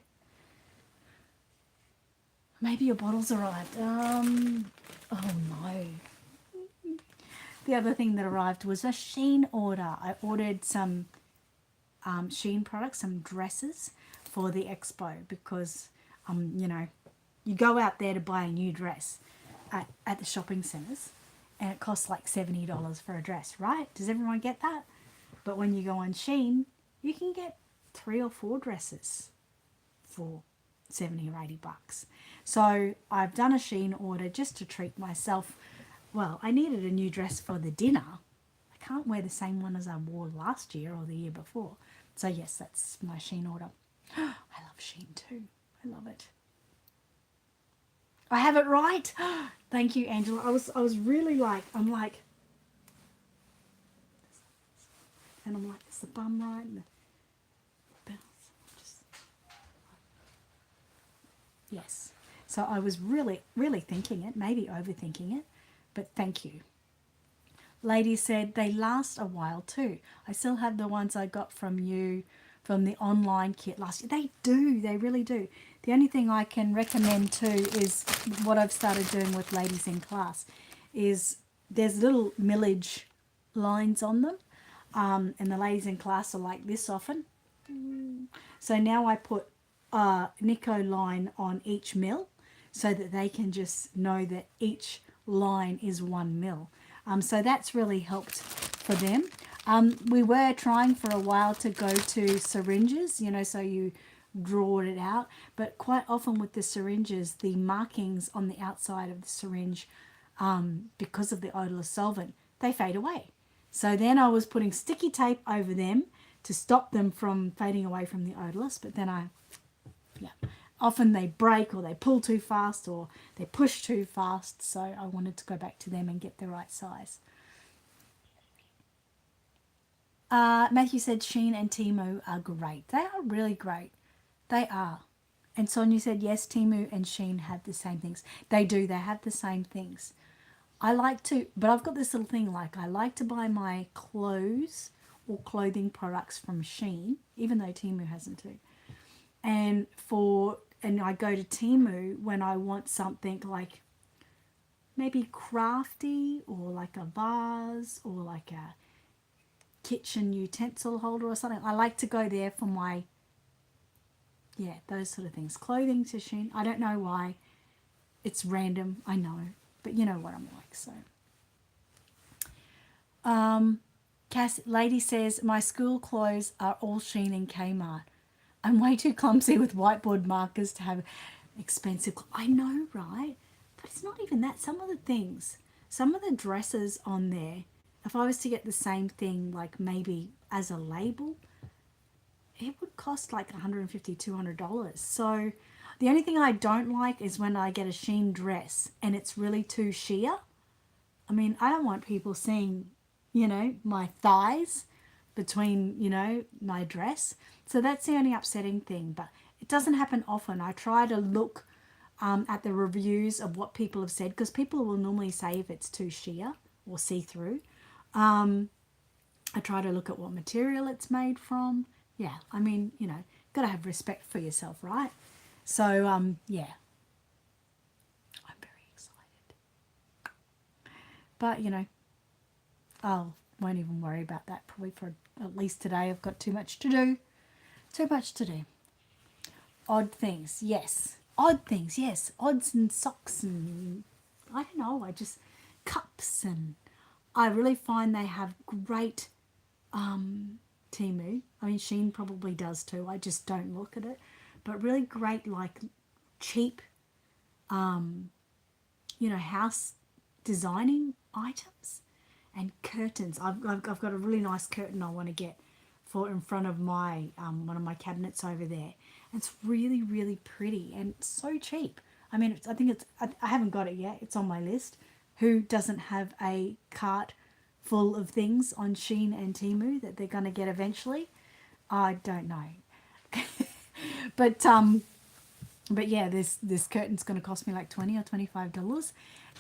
Maybe your bottles arrived. Oh no. The other thing that arrived was a Shein order. I ordered some Shein products, some dresses for the expo because, you go out there to buy a new dress at the shopping centres and it costs like $70 for a dress, right? Does everyone get that? But when you go on Shein, you can get 3 or 4 dresses for 70 or 80 bucks. So I've done a Shein order just to treat myself. Well, I needed a new dress for the dinner. I can't wear the same one as I wore last year or the year before. So yes, that's my Shein order. I love Shein too. I love it. I have it right. Thank you, Angela. I was really like, and I'm like, is the bum right? And the bells. Yes. So I was really, really thinking it, maybe overthinking it, but thank you. Lady said they last a while too. I still have the ones I got from you from the online kit last year. They really do. The only thing I can recommend too is what I've started doing with ladies in class is there's little millage lines on them, and the ladies in class are like this often. So now I put a Nico line on each mill so that they can just know that each line is 1 mil. So that's really helped for them. We were trying for a while to go to syringes, so you draw it out, but quite often with the syringes, the markings on the outside of the syringe, because of the odorless solvent, they fade away. So then I was putting sticky tape over them to stop them from fading away from the odorless, but then often they break or they pull too fast or they push too fast, so I wanted to go back to them and get the right size. Matthew said Shein and Temu are great. They are really great. They are. And Sonia said, yes, Temu and Shein have the same things. They do. They have the same things. But I've got this little thing, I like to buy my clothes or clothing products from Shein, even though Temu hasn't too. And I go to Temu when I want something like maybe crafty or like a vase or like a kitchen utensil holder or something. I like to go there for my, those sort of things. Clothing to Shein. I don't know why. It's random, I know. But you know what I'm like, so. Lady says, my school clothes are all Shein and Kmart. I'm way too clumsy with whiteboard markers to have expensive clothes. I know, right? But it's not even that. Some of the dresses on there, if I was to get the same thing, like maybe as a label, it would cost like $150, $200. So the only thing I don't like is when I get a Shein dress and it's really too sheer. I mean, I don't want people seeing, my thighs between, my dress. So that's the only upsetting thing. But it doesn't happen often. I try to look at the reviews of what people have said, because people will normally say if it's too sheer or see-through. I try to look at what material it's made from. Yeah, I mean, got to have respect for yourself, right? So, yeah, I'm very excited. But, I won't even worry about that probably for at least today. I've got too much to do. Odd things, yes. Odds and socks and, I don't know, cups, and I really find they have great Temu. I mean, Shein probably does too. I just don't look at it. But really great, cheap, house designing items and curtains. I've got a really nice curtain I want to get for in front of my one of my cabinets over there. And it's really, really pretty and so cheap. I mean, I haven't got it yet. It's on my list. Who doesn't have a cart full of things on Shein and Temu that they're going to get eventually? I don't know. But yeah, this curtain's going to cost me like $20 or $25,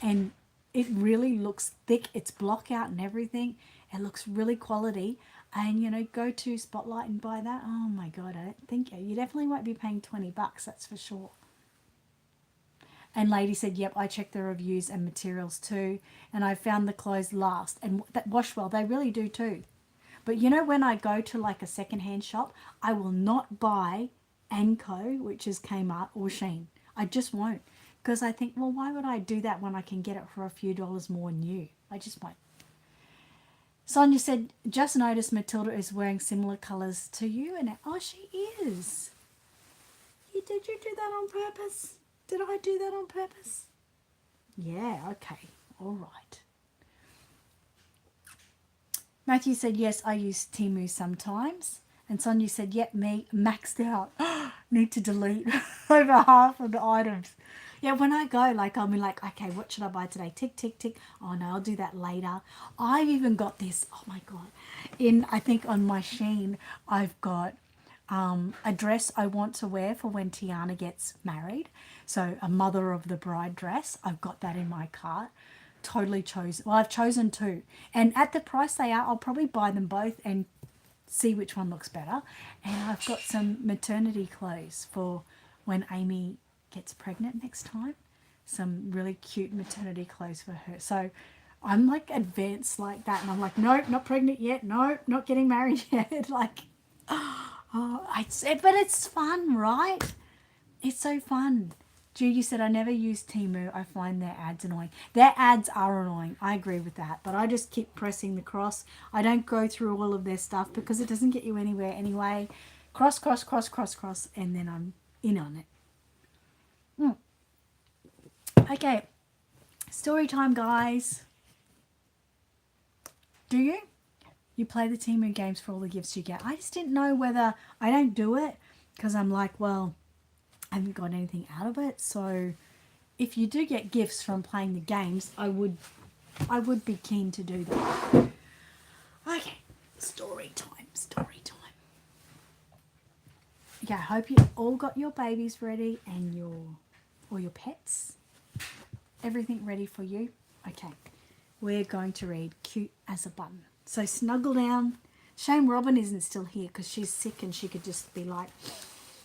and it really looks thick. It's block out and everything. It looks really quality. And go to Spotlight and buy that. Oh my God, I don't think you definitely won't be paying $20. That's for sure. And Lady said, yep, I checked the reviews and materials too, and I found the clothes last and that wash well. They really do too. But when I go to like a secondhand shop, I will not buy Anko, which is Kmart, or Shein. I just won't, because I think, well, why would I do that when I can get it for a few dollars more new? I just won't. Sonia said, just noticed Matilda is wearing similar colours to you. And she is. Did you do that on purpose? Did I do that on purpose? Yeah, okay. All right. Matthew said, yes, I use Temu sometimes. And Sonia said, yep, me, maxed out. Need to delete over half of the items. Yeah, when I go, I'll be like, okay, what should I buy today? Tick, tick, tick. Oh, no, I'll do that later. I've even got this, oh, my God. I think on my Shein, I've got a dress I want to wear for when Tiana gets married. So a mother of the bride dress. I've got that in my cart. Totally chosen. Well, I've chosen two. And at the price they are, I'll probably buy them both and see which one looks better. And I've got some maternity clothes for when Amy gets pregnant next time. Some really cute maternity clothes for her. So I'm like advanced like that. And I'm like, nope, not pregnant yet. Nope, not getting married yet. Like, but it's fun, right? It's so fun. Judy said, I never use Temu. I find their ads annoying. Their ads are annoying. I agree with that. But I just keep pressing the cross. I don't go through all of their stuff because it doesn't get you anywhere anyway. Cross, cross, cross, cross, cross. And then I'm in on it. Okay. Story time, guys. Do you? You play the Temu games for all the gifts you get. I just didn't know whether... I don't do it because I'm like, well... I haven't got anything out of it, so if you do get gifts from playing the games, I would be keen to do that. Okay, story time. Yeah, I hope you all got your babies ready and your pets. Everything ready for you. Okay, we're going to read Cute as a Button. So snuggle down. Shame Robin isn't still here because she's sick and she could just be like,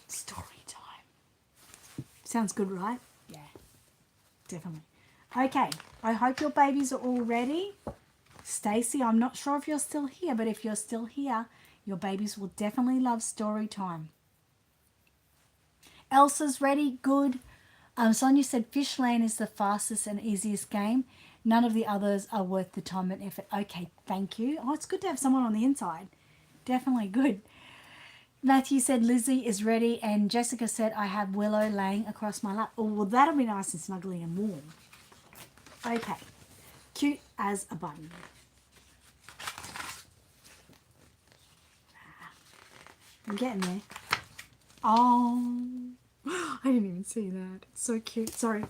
story time. Sounds good, right? Yeah, definitely. Okay, I hope your babies are all ready. Stacey, I'm not sure if you're still here, but if you're still here, your babies will definitely love story time. Elsa's ready, good. Sonia said Fishland is the fastest and easiest game. None of the others are worth the time and effort. Okay, thank you. Oh, it's good to have someone on the inside. Definitely good. Matthew said Lizzie is ready, and Jessica said I have Willow laying across my lap. Oh, well, that'll be nice and snuggly and warm. Okay, Cute as a Button. I'm getting there. Oh, I didn't even see that. It's so cute. Sorry.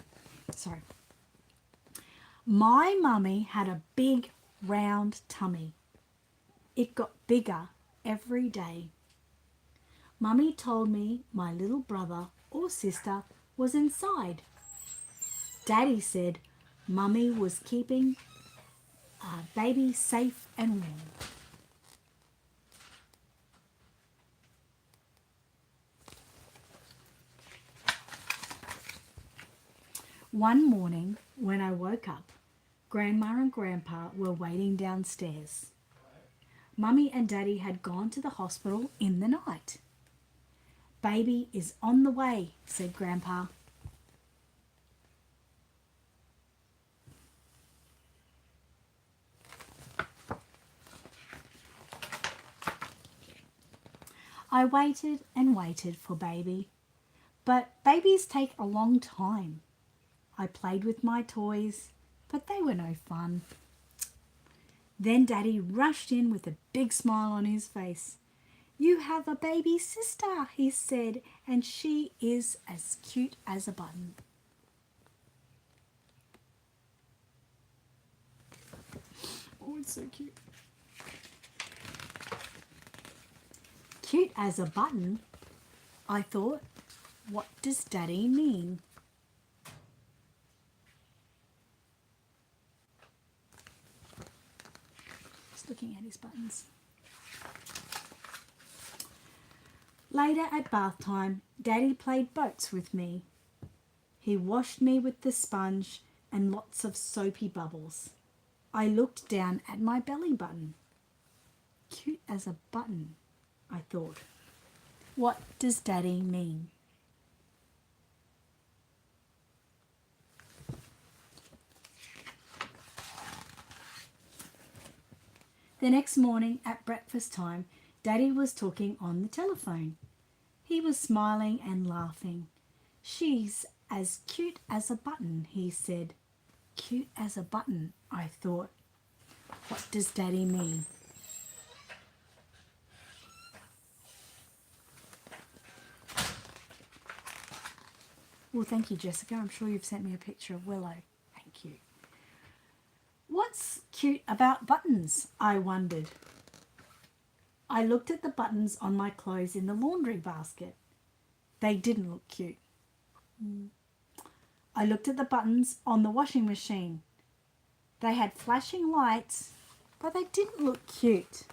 My mummy had a big round tummy. It got bigger every day. Mummy told me my little brother or sister was inside. Daddy said Mummy was keeping baby safe and warm. One morning when I woke up, Grandma and Grandpa were waiting downstairs. Mummy and Daddy had gone to the hospital in the night. Baby is on the way, said Grandpa. I waited and waited for Baby, but babies take a long time. I played with my toys, but they were no fun. Then Daddy rushed in with a big smile on his face. You have a baby sister, he said, and she is as cute as a button. Oh, it's so cute. Cute as a button? I thought, what does Daddy mean? Just looking at his buttons. Later at bath time, Daddy played boats with me. He washed me with the sponge and lots of soapy bubbles. I looked down at my belly button. Cute as a button, I thought. What does Daddy mean? The next morning at breakfast time, Daddy was talking on the telephone. He was smiling and laughing. She's as cute as a button, he said. Cute as a button, I thought. What does Daddy mean? Well, thank you, Jessica. I'm sure you've sent me a picture of Willow. Thank you. What's cute about buttons? I wondered. I looked at the buttons on my clothes in the laundry basket. They didn't look cute. I looked at the buttons on the washing machine. They had flashing lights, but they didn't look cute.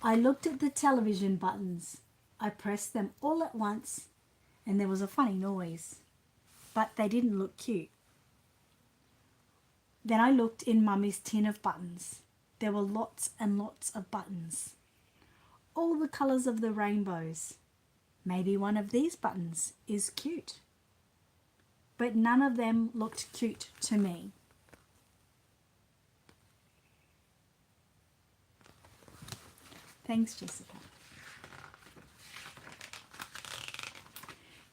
I looked at the television buttons. I pressed them all at once, and there was a funny noise, but they didn't look cute. Then I looked in Mummy's tin of buttons. There were lots and lots of buttons, all the colours of the rainbows. Maybe one of these buttons is cute. But none of them looked cute to me. Thanks, Jessica.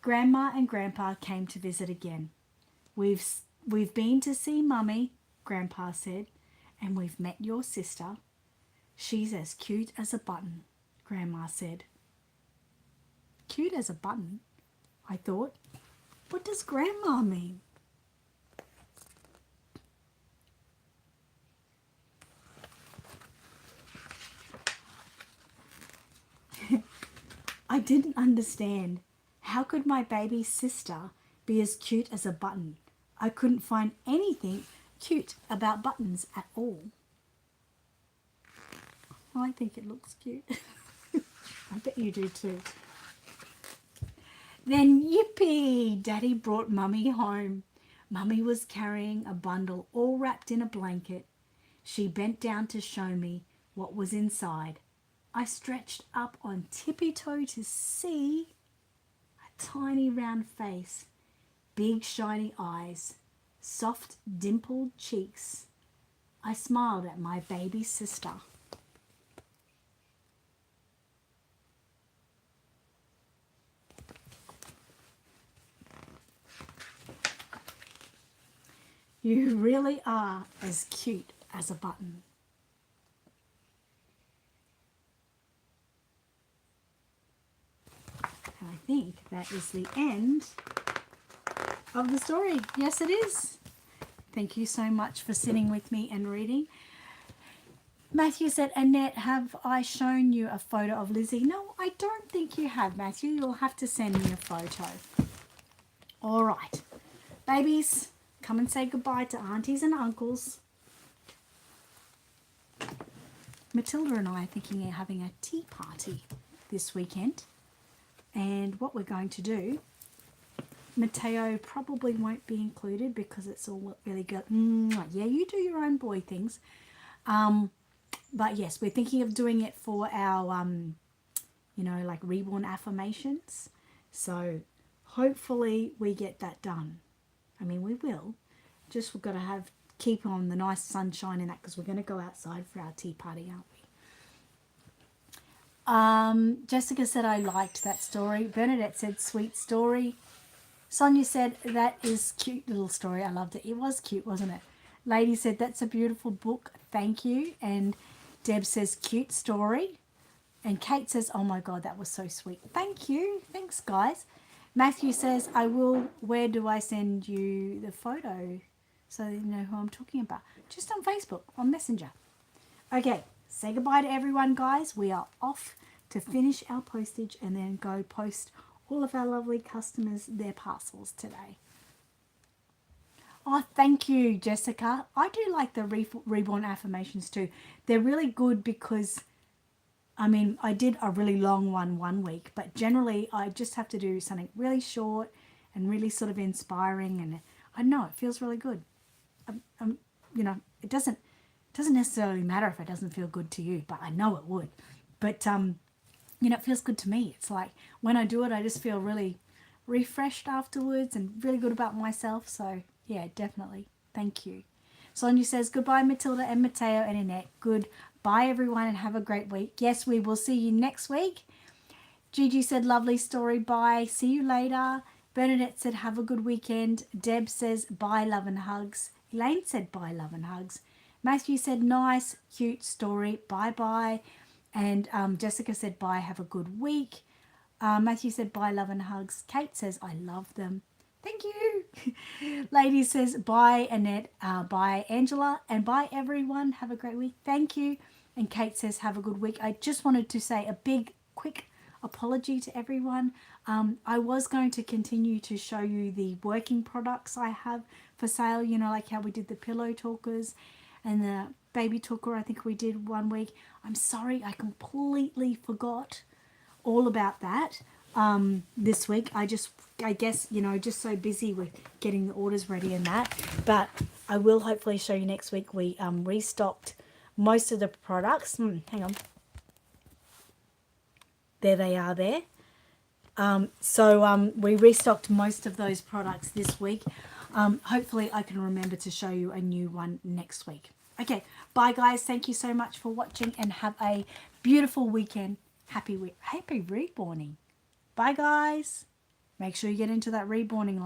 Grandma and Grandpa came to visit again. We've been to see Mummy, Grandpa said, and we've met your sister. She's as cute as a button, Grandma said. Cute as a button, I thought. What does Grandma mean? I didn't understand. How could my baby sister be as cute as a button? I couldn't find anything cute about buttons at all. I think it looks cute. I bet you do too. Then, yippee! Daddy brought Mummy home. Mummy was carrying a bundle all wrapped in a blanket. She bent down to show me what was inside. I stretched up on tippy-toe to see a tiny round face, big shiny eyes, soft dimpled cheeks. I smiled at my baby sister. You really are as cute as a button. And I think that is the end of the story. Yes, it is. Thank you so much for sitting with me and reading. Matthew said, Annette, have I shown you a photo of Lizzie? No, I don't think you have, Matthew. You'll have to send me a photo. All right. Babies, come and say goodbye to aunties and uncles. Matilda and I are thinking of having a tea party this weekend. And what we're going to do, Mateo probably won't be included because it's all really good. Yeah, you do your own boy things. But yes, we're thinking of doing it for our, like Reborn affirmations. So hopefully we get that done. I mean, we will. Just we've got to keep on the nice sunshine and that because we're going to go outside for our tea party, aren't we? Jessica said, I liked that story. Bernadette said, sweet story. Sonia said, that is cute little story. I loved it. It was cute, wasn't it? Lady said, that's a beautiful book. Thank you. And Deb says, cute story. And Kate says, oh my God, that was so sweet. Thank you. Thanks, guys. Matthew says, I will. Where do I send you the photo so you know who I'm talking about? Just on Facebook, on Messenger. Okay, say goodbye to everyone, guys. We are off to finish our postage and then go post all of our lovely customers their parcels today. Oh, thank you, Jessica. I do like the Reborn affirmations too. They're really good because, I mean, I did a really long one week, but generally I just have to do something really short and really sort of inspiring, and I don't know, it feels really good. It doesn't necessarily matter if it doesn't feel good to you, but I know it would. But it feels good to me. It's like when I do it, I just feel really refreshed afterwards and really good about myself. So yeah, definitely. Thank you. Sonia says, goodbye, Matilda and Mateo and Annette. Goodbye, everyone, and have a great week. Yes, we will see you next week. Gigi said, lovely story. Bye. See you later. Bernadette said, have a good weekend. Deb says, bye, love and hugs. Elaine said, bye, love and hugs. Matthew said, nice, cute story. Bye-bye. And Jessica said, bye, have a good week. Matthew said, bye, love and hugs. Kate says, I love them. Thank you. Lady says, bye, Annette. Bye, Angela. And bye, everyone. Have a great week. Thank you. And Kate says, have a good week. I just wanted to say a big, quick apology to everyone. I was going to continue to show you the working products I have for sale, like how we did the pillow talkers and the baby talker I think we did one week. I'm sorry, I completely forgot all about that this week. I guess, just so busy with getting the orders ready and that. But I will hopefully show you next week. We restocked most of the products. Hang on. There they are there. So we restocked most of those products this week. Hopefully I can remember to show you a new one next week. Okay, bye guys. Thank you so much for watching and have a beautiful weekend. Happy reborning. Bye guys. Make sure you get into that reborning